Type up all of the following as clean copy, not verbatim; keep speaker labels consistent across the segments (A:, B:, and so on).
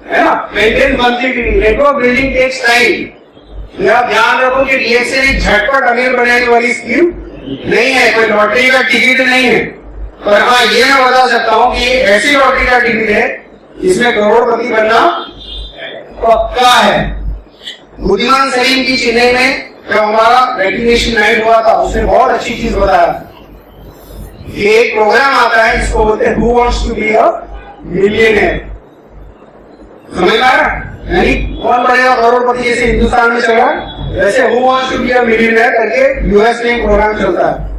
A: है ना, maintain monthly TV. Network building takes time. आप ध्यान रखो कि डीएक्सएल एक झटपट अमीर बनाने वाली स्कीम नहीं है, कोई लॉटरी का टिकट नहीं है। पर हाँ, ये मैं बता सकता हूँ कि ऐसी लॉटरी का टिकट है जिसमें करोड़पति बनना पक्का है। बुद्धिमान सलीम की चेन्नई में जब हमारा रेकग्निशन नाइट हुआ था, उसने बहुत अच्छी चीज बताया। ये एक प्रोग्राम आता है जिसको बोलते हैं who wants to be a millionaire. समझ में आ रहा? यानी कौन बनेगा करोड़पति, जैसे हिंदुस्तान में चला वैसे who wants to be a millionaire करके यूएस में एक प्रोग्राम चलता है।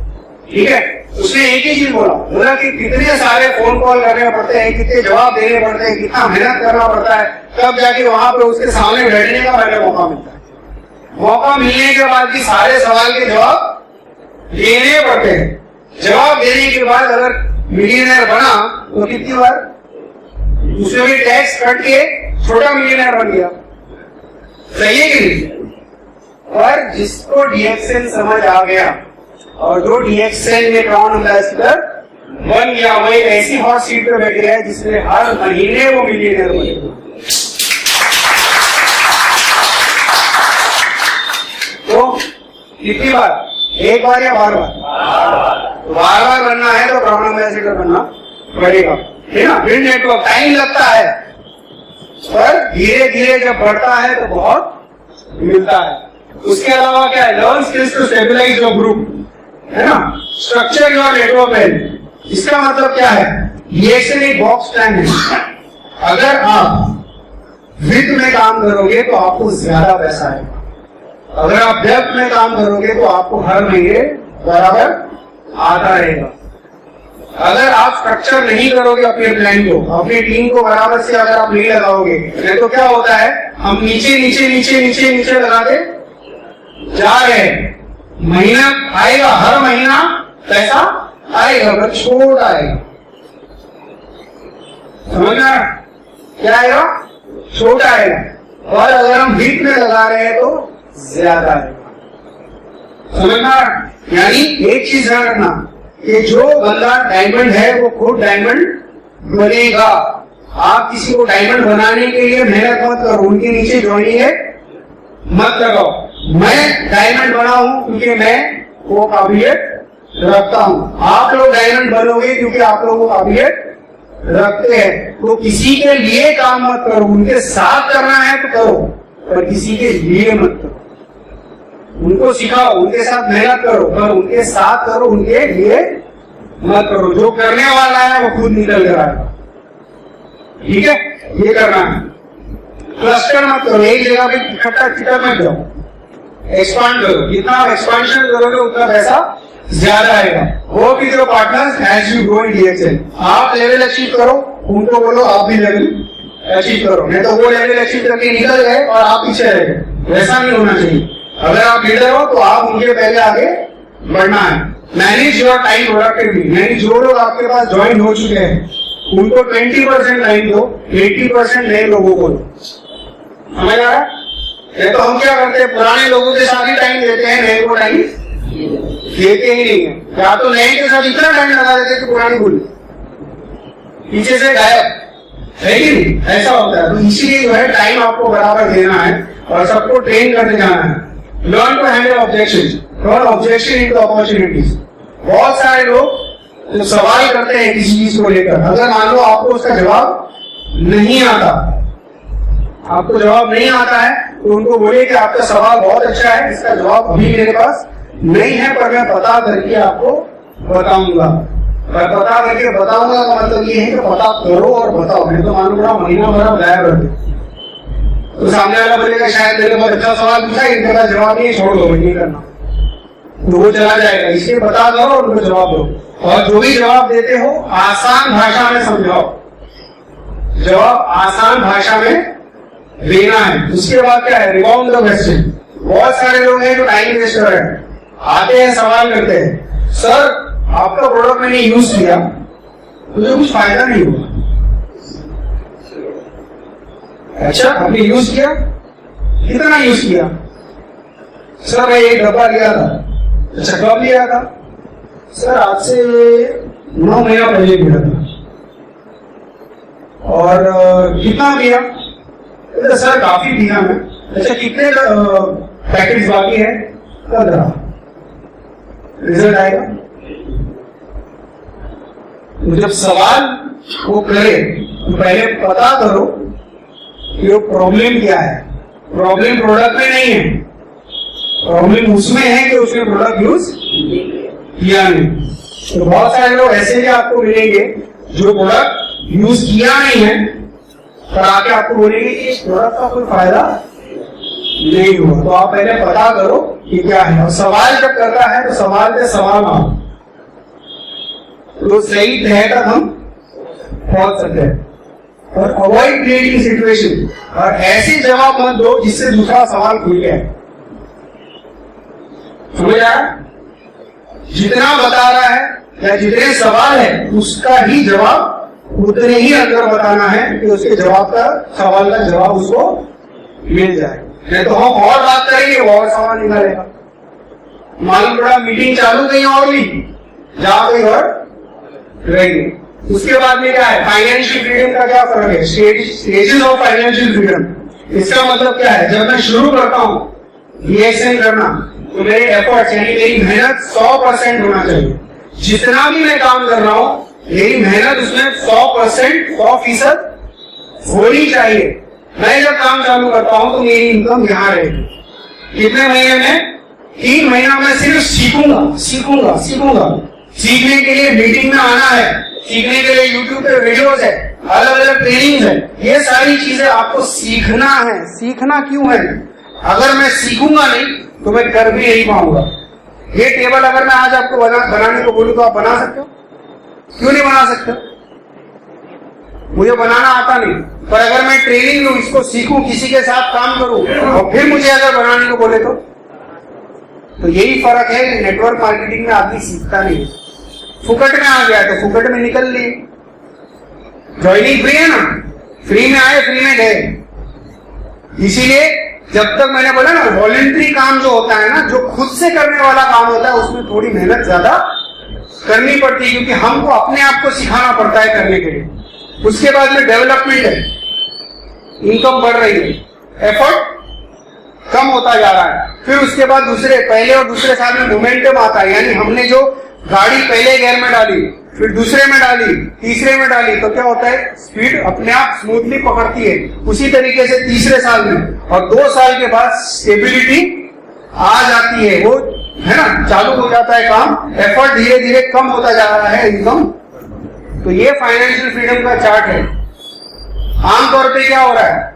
A: ठीक है, उसने एक ही चीज बोला कि कितने सारे फोन कॉल करने पड़ते हैं, कितने जवाब देने पड़ते हैं, कितना मेहनत करना पड़ता है, तब जाके वहां पे उसके सामने बैठने का पहले मौका मिलता है। मौका मिलने के बाद भी सारे सवाल के जवाब देने पड़ते हैं। जवाब देने के बाद अगर मिलियनेयर बना तो कितनी बार उसमें भी टैक्स कट के छोटा मिलियनेयर बन गया। सही है कि नहीं? और जिसको डीएक्सएल समझ आ गया और जो डीएक्सएल में क्राउन एम्बेसडर बन गया, वही ऐसी हॉट सीट पे बैठ गया जिसमें हर महीने वो मिलियनेयर बनेगा। तो कितनी बार? एक बार या बार बार? बार बार बनना है तो क्राउन एम्बेसडर बनना पड़ेगा, है ना। बिल्ड नेटवर्क टाइम लगता है, पर धीरे धीरे जब बढ़ता है तो बहुत मिलता है। उसके अलावा क्या है? Learn skills to stabilise your group, है ना। Structure your network well. इसका मतलब क्या है? डीएक्सएल एक बॉक्स प्लान है। अगर आप वित्त में काम करोगे तो आपको ज्यादा पैसा आएगा, अगर आप डेप्थ में काम करोगे तो आपको हर महीने बराबर आता रहेगा। अगर आप स्ट्रक्चर नहीं करोगे अपने प्लान को, अपनी टीम को बराबर से अगर आप नहीं लगाओगे, नहीं तो क्या होता है, हम नीचे नीचे नीचे नीचे नीचे लगाते जा रहे हैं। महीना आएगा, हर महीना पैसा आएगा, पर छोटा आएगा। समझ में? क्या आएगा? छोटा आएगा। और अगर हम वित्त में लगा रहे हैं तो ज्यादा आएगा। समझ में? यानी एक चीज ध्यान रखना कि जो बंदा डायमंड है वो खुद डायमंड बनेगा। आप किसी को डायमंड बनाने के लिए मेहनत मत करो, उनके नीचे ज्वाइनिंग है मत लगाओ। मैं डायमंड बना हूं क्योंकि मैं वो काबिलियत रखता हूं। आप लोग डायमंड बनोगे क्योंकि आप लोग वो काबिलियत रखते हैं। तो किसी के लिए काम मत करो, उनके साथ करना है तो करो, पर किसी के लिए मत करो। उनको सिखाओ, उनके साथ मेहनत करो, पर उनके साथ करो, उनके लिए मत करो। जो करने वाला है वो खुद निकल कर आएगा। ठीक है, ये करना है। क्लस्टर मत करो, एक जगह पे इकट्ठा चिटक मत जाओ, एक्सपांड करो। जितना आप एक्सपांशन करोगे उतना पैसा ज्यादा आएगा। वो भी जो partners as you grow in DXL, आप लेवल अचीव करो, उनको बोलो आप भी लेवल अचीव करो। नहीं तो वो लेवल अचीव करके निकल गए और आप पीछे रह गए, वैसा नहीं होना चाहिए। अगर आप लीडर हो तो आप उनके पहले आगे बढ़ना है। Manage your time productively. यानी जो लोग आपके पास ज्वाइन हो चुके हैं उनको 20% टाइम दो, 80% नए लोगों को दो। समझ आ रहा? ये तो हम क्या करते हैं, पुराने लोगों के साथ ही टाइम देते हैं, नए को टाइम देते ही नहीं है। या तो नए के साथ इतना टाइम लगा देते कि पुरानी भूल पीछे से गायब, है कि नहीं? ऐसा होता है। तो इसीलिए जो है टाइम आपको बराबर देना है और सबको ट्रेन करते जाना है। Learn to handle objection, turn objection into opportunities. बहुत सारे लोग तो सवाल करते हैं किसी चीज को लेकर, अगर मान लो आपको उसका जवाब नहीं आता, आपको जवाब नहीं आता है तो उनको बोलिए कि आपका सवाल बहुत अच्छा है, इसका जवाब अभी मेरे पास नहीं है, पर मैं पता करके आपको बताऊंगा। मैं पता करके बताऊंगा का मतलब ये है कि पता करो और बताओ। मैं तो मालूम रहा महीना भर गायब रहते तो सामने वाला बोलेगा शायद मेरे बहुत अच्छा सवाल पूछा, इनके पास जवाब नहीं, छोड़ दो, नहीं करना, तो वो चला जाएगा। इसलिए बता दो और उनको जवाब दो। और जो भी जवाब देते हो आसान भाषा में समझाओ, जवाब आसान भाषा में देना है। उसके बाद क्या है, रिबाउंड द क्वेश्चन। बहुत सारे लोग हैं जो टाइम वेस्ट कर रहे हैं, आते हैं सवाल करते हैं, सर आपका प्रोडक्ट मैंने यूज किया मुझे कुछ फायदा नहीं हुआ। अच्छा, आपने यूज किया, कितना यूज किया? सर मैं एक डब्बा लिया था। अच्छा, कब लिया था? सर आज से 9 महीना पहले लिया था। और कितना लिया? तो सर काफी दिया मैं। अच्छा कितने पैकेज बाकी है? 15। रिजल्ट आएगा। तो जब सवाल वो करे तो पहले पता करो कि वो प्रॉब्लम क्या है। प्रॉब्लम प्रोडक्ट में नहीं है, प्रॉब्लम उसमें है कि उसने प्रोडक्ट यूज किया नहीं। तो बहुत सारे लोग ऐसे भी आपको मिलेंगे जो प्रोडक्ट यूज किया नहीं है, पर आके आपको बोलेंगे कि इस प्रोडक्ट का कोई फायदा नहीं हुआ। तो आप पहले पता करो कि क्या है, और सवाल जब कर रहा है तो सवाल पे सवाल आओ, तो सही तह तक हम पहुंच सकते हैं। और अवॉइड क्रिएटिंग सिचुएशन, और ऐसे जवाब मत दो जिससे दूसरा सवाल खुल गया। समझ आया? जितना बता रहा है या जितने सवाल है उसका ही जवाब उतने ही अंदर बताना है कि उसके जवाब का सवाल का जवाब उसको मिल जाए। नहीं तो हम और बात करेंगे और सवाल निकालेगा। मालूम पड़ा मीटिंग चालू कहीं और ली, जहां कहीं और रहेंगे। उसके बाद में क्या है, फाइनेंशियल फ्रीडम का क्या फर्क है? Stages of financial freedom. इसका मतलब क्या है, जब मैं शुरू करता हूं रिएक्शन करना तो मेरे एफर्ट्स यानी मेरी मेहनत 100% होना चाहिए। जितना भी मैं काम कर रहा हूं मेरी मेहनत उसमें 100%, 100% होनी चाहिए। मैं जब काम चालू करता हूं तो मेरी इनकम यहां रहेगी। कितने महीने में? 3 महीना मैं सिर्फ सीखूंगा सीखूंगा सीखूंगा। सीखने के लिए मीटिंग में आना है, सीखने के लिए यूट्यूब पे वीडियोस है, अलग अलग ट्रेनिंग है। ये सारी चीजें आपको सीखना है। सीखना क्यों है? अगर मैं सीखूंगा नहीं तो मैं कर भी नहीं पाऊंगा। ये टेबल अगर मैं आज आपको बनाने को बोलूं तो आप बना सकते हो? क्यों नहीं बना सकते? मुझे बनाना आता नहीं, पर अगर मैं ट्रेनिंग लूं, इसको सीखूं, किसी के साथ काम करूं और फिर मुझे अगर बनाने को बोले तो यही फर्क है कि नेटवर्क मार्केटिंग में आदमी सीखता नहीं। फुकट में आ गया तो फुकट में निकल लिए। ज्वाइनिंग फ्री है ना, फ्री में आए फ्री में गए। इसीलिए जब तक मैंने बोला ना वॉलंटरी काम जो होता है ना, जो खुद से करने वाला काम होता है, उसमें थोड़ी मेहनत ज्यादा करनी पड़ती है, क्योंकि हमको अपने आप को सिखाना पड़ता है करने के लिए। उसके बाद में डेवलपमेंट है, इनकम बढ़ रही है, एफर्ट कम होता जा रहा है। फिर उसके बाद पहले और दूसरे साल में मोमेंटम आता है, यानी हमने जो गाड़ी पहले गियर में डाली, फिर दूसरे में डाली, तीसरे में डाली, तो क्या होता है, स्पीड अपने आप स्मूथली पकड़ती है। उसी तरीके से तीसरे साल में और 2 साल के बाद स्टेबिलिटी आ जाती है, वो है ना, चालू हो जाता है काम, एफर्ट धीरे धीरे कम होता जा रहा है, इनकम। तो ये फाइनेंशियल फ्रीडम का चार्ट है। आमतौर पे क्या हो रहा है,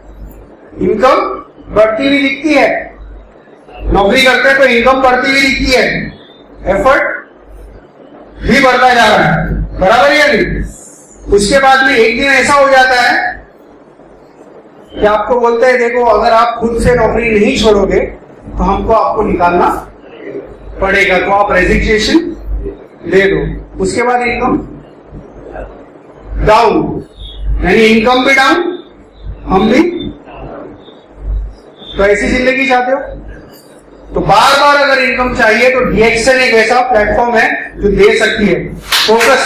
A: इनकम बढ़ती हुई दिखती है, नौकरी करते हैं तो इनकम बढ़ती हुई दिखती है, एफर्ट भी बढ़ता जा रहा है, बराबर या नहीं? उसके बाद में एक दिन ऐसा हो जाता है कि आपको बोलते हैं देखो अगर आप खुद से नौकरी नहीं छोड़ोगे तो हमको आपको निकालना पड़ेगा, तो आप रेजिग्नेशन दे दो। उसके बाद इनकम डाउन, यानी इनकम भी डाउन, हम भी। तो ऐसी जिंदगी चाहते हो? तो बार बार अगर इनकम चाहिए तो डीएक्शन एक ऐसा प्लेटफॉर्म है जो दे सकती है। फोकस